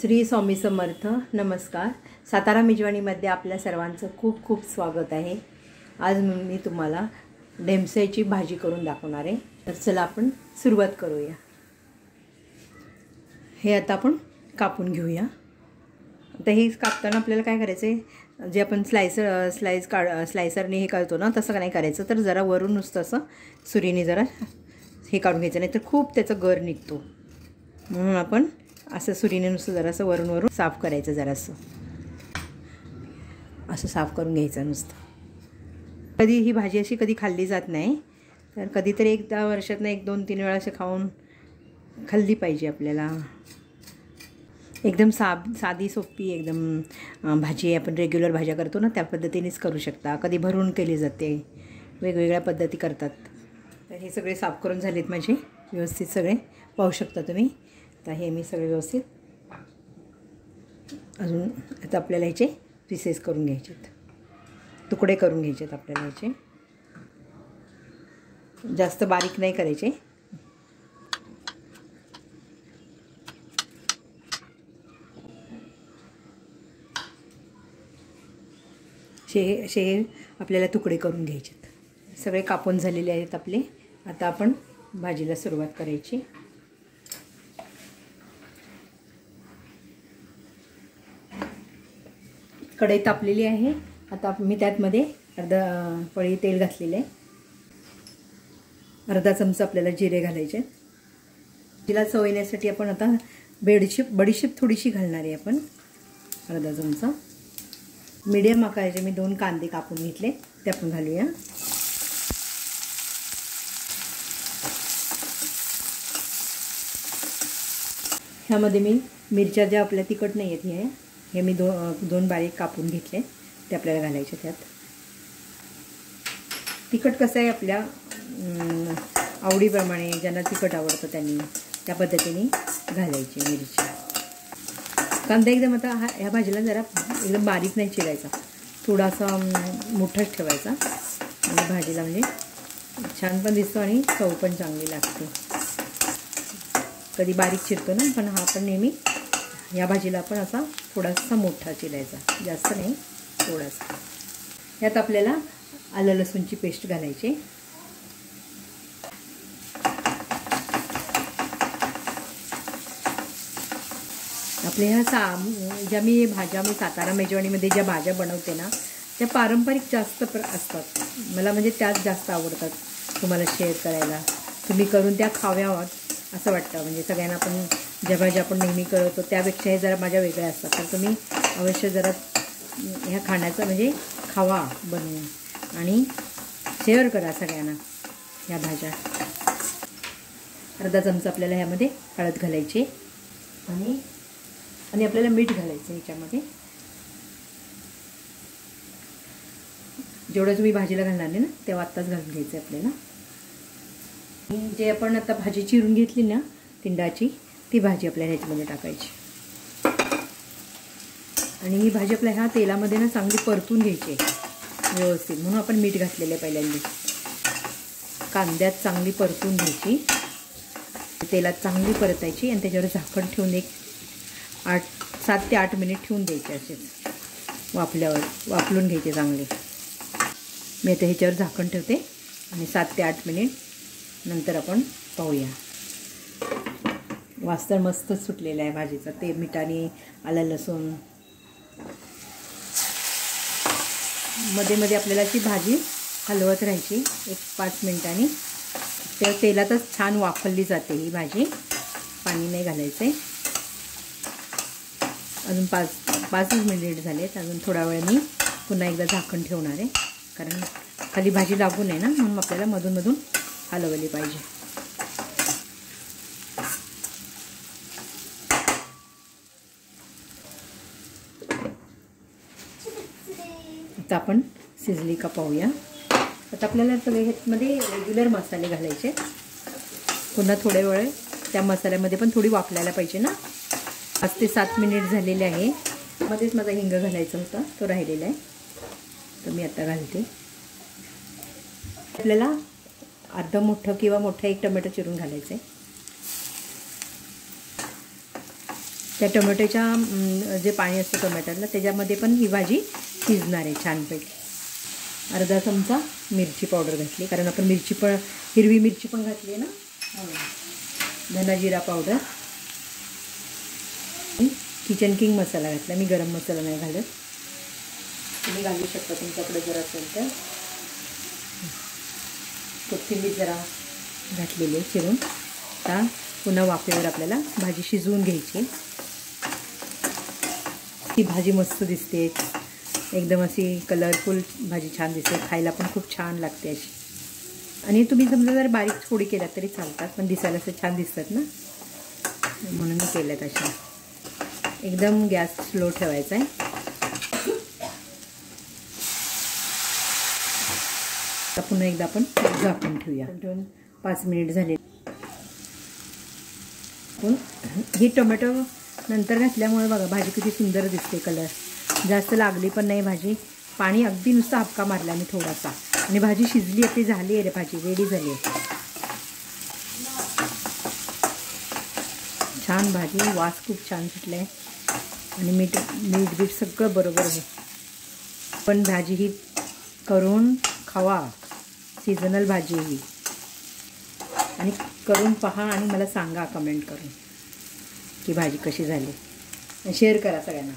श्री स्वामी समर्थ. नमस्कार. सातारा मेजवानीमध्ये आपल्या सर्वांचं खूप खूप स्वागत आहे. आज मी तुम्हाला ढेमसेची भाजी करून दाखवणार आहे. तर चला आपण सुरुवात करूया. हे आता आपण कापून घेऊया. आता हे कापताना आपल्याला काय करायचं आहे, जे आपण स्लायसरने हे करतो ना, तसं नाही करायचं. तर जरा वरून नुसतं असं सुरीने जरा हे काढून घ्यायचं, नाही तर खूप त्याचा गर निघतो. म्हणून आपण असं सुरीने नुसतं जरासं वरून साफ करायचं. जरासं असं साफ करून घ्यायचं नुसतं. कधी ही भाजी अशी कधी खाल्ली जात नाही, तर कधीतरी एकदा वर्षातनं 1-2-3 वेळा असं खाल्ली पाहिजे आपल्याला. एकदम साधी सोपी एकदम भाजी आहे. आपण रेग्युलर भाज्या करतो ना, त्या पद्धतीनेच करू शकता. कधी भरून केली जाते, वेगवेगळ्या पद्धती करतात. तर हे सगळे साफ करून झालेत माझे व्यवस्थित, सगळे पाहू शकता तुम्ही. तर हे मी सगळे व्यवस्थित अजून आता आपल्याला ह्याचे पीसेस करून घ्यायचेत, तुकडे करून घ्यायचेत आपल्याला. ह्याचे जास्त बारीक नाही करायचे. असे आपल्याला तुकडे करून घ्यायचेत. सगळे कापून झालेले आहेत आपले. आता आपण भाजीला सुरुवात करायची. कढई तापलेली आहे. आता मी त्यातमध्ये अर्धा पळी तेल घातलेले आहे. अर्धा चमचा आपल्याला जिरे घालायचे. तिला चव येण्यासाठी आपण आता बडीशेप थोडीशी घालणार आहे आपण, अर्धा चमचा. मीडियम आकाराचे मी 2 कांदे कापून घेतले, ते आपण घालूया. ह्यामध्ये मी मिरच्या ज्या आपल्या तिखट नाही आहेत, हे मी दोन बारीक कापून घेतले, ते आपल्याला घालायचे त्यात. तिखट कसं आहे आपल्या आवडीप्रमाणे, ज्यांना तिखट आवडतं त्यांनी त्या पद्धतीने घालायची मिरची. कांदा एकदम आता ह्या भाजीला जरा एकदम बारीक नाही चिरायचा, थोडासा मोठाच ठेवायचा. आणि भाजीला म्हणजे छान पण दिसतो आणि चव पण चांगली लागते. कधी बारीक चिरतो ना, पण हा आपण नेहमी या भाजीला आपण असा थोडासा मोठा चिरायचा, जास्त नाही, थोडासा. यात आपल्याला आलं लसूणची पेस्ट घालायची. आपल्या ह्या ज्या मी सातारा मेजवानीमध्ये ज्या भाज्या बनवते ना, त्या पारंपरिक जास्त असतात. मला म्हणजे त्याच जास्त आवडतात तुम्हाला शेअर करायला. तुम्ही करून त्या खाव्यावर असं वाटतं. म्हणजे सगळ्यांना आपण ज्या भाज्या आपण नेहमी करतो त्यापेक्षा हे जरा माझ्या वेगळ्या असतात. तर तुम्ही अवश्य जरा ह्या खाण्याचं म्हणजे खावा बनवून आणि शेअर करा सगळ्यांना ह्या भाज्या. अर्धा चमचा आपल्याला ह्यामध्ये हळद घालायची आणि आपल्याला मीठ घालायचं ह्याच्यामध्ये. जेवढं तुम्ही भाजीला घालणार नाही ना, तेव्हा आत्ताच घालून घ्यायचं आपल्याला. जे आपण आता भाजी चिरून घेतली ना तिंडाची, ती भाजी आपल्याला ह्याच्यामध्ये टाकायची. आणि ही भाजी आपल्या ह्या तेलामध्ये ना चांगली परतून घ्यायची व्यवस्थित. म्हणून आपण मीठ घातलेलं आहे पहिल्यांदा. कांद्यात चांगली परतून घ्यायची, तेलात चांगली परतायची आणि त्याच्यावर झाकण ठेवून 7 ते 8 मिनिट ठेवून द्यायचे. असेच वाफलून घ्यायचे चांगले. मी आता ह्याच्यावर झाकण ठेवते आणि 7 ते 8 मिनिट नंतर आपण पाहूया. वास तर मस्तच सुटलेला आहे भाजीचा, ते मिठाने, आलं लसूण. मध्ये मध्ये आपल्याला अशी भाजी हलवत राहायची 1-5 मिनिटांनी. त्या तेलातच छान वाफवली जाते ही भाजी, पाणी नाही घालायचं आहे. अजून 5 मिनिट झालेत. अजून थोडा वेळ मी पुन्हा एकदा झाकण ठेवणार आहे, कारण खाली भाजी लागू नये ना, म्हणून आपल्याला मधून हलवली पाहिजे. आता आपण शिजली का पाहूया. आता आपल्याला ह्यामध्ये रेग्युलर मसाले घालायचे. पुन्हा थोडे वेळ त्या मसाल्यामध्ये पण थोडी वाफलायला पाहिजे ना. 5 ते 7 मिनिट झालेले आहे. मध्येच माझा हिंग घालायचा होता, तो राहिलेला आहे, तर मी आता घालते. आपल्याला अर्धा मोठं किंवा मोठं 1 टोमॅटो चिरून घालायचं आहे. त्या टोमॅटोच्या जे पाणी असतं टोमॅटोला त्याच्यामध्ये पण ही भाजी शिजणार आहे छानपैकी. अर्धा चमचा मिरची पावडर घातली, कारण आपण हिरवी मिरची पण घातली आहे ना. धना जिरा पावडर, किचन किंग मसाला घातला. मी गरम मसाला नाही घालत, तुम्ही घालू शकता तुमच्याकडे जर असेल तर. कोथिंबीर जरा घातलेली आहे चिरून. आता पुन्हा वाफेवर आपल्याला भाजी शिजवून घ्यायची. ती भाजी मस्त दिसते, एकदम अशी कलरफुल भाजी छान दिसते, खायला पण खूप छान लागते अशी. आणि तुम्ही समजा जर बारीक थोडी केल्या तरी चालतात, पण दिसायला असं छान दिसतात ना, म्हणून मी केल्यात अशा. एकदम गॅस स्लो ठेवायचा आहे. आता पुन्हा एकदा आपण झाकून ठेवूया. 5 मिनिट झाले. ही टोमॅटो नंतर घातल्यामुळे बघा भाजी किती सुंदर दिसते, कलर जास्त लागली पण नाही भाजी. पाणी अगदी नुसतं हपका मारला मी थोडासा, आणि भाजी शिजली आहे, ती झाली आहे रे, भाजी रेडी झाली आहे. छान भाजी, वास खूप छान सुटला आहे, आणि मीठ सगळं बरोबर आहे. पण भाजी ही करून खावा, सीझनल भाजी ही, आणि करून पहा आणि मला सांगा कमेंट करून की भाजी कशी झाली. शेअर करा सगळ्यांना.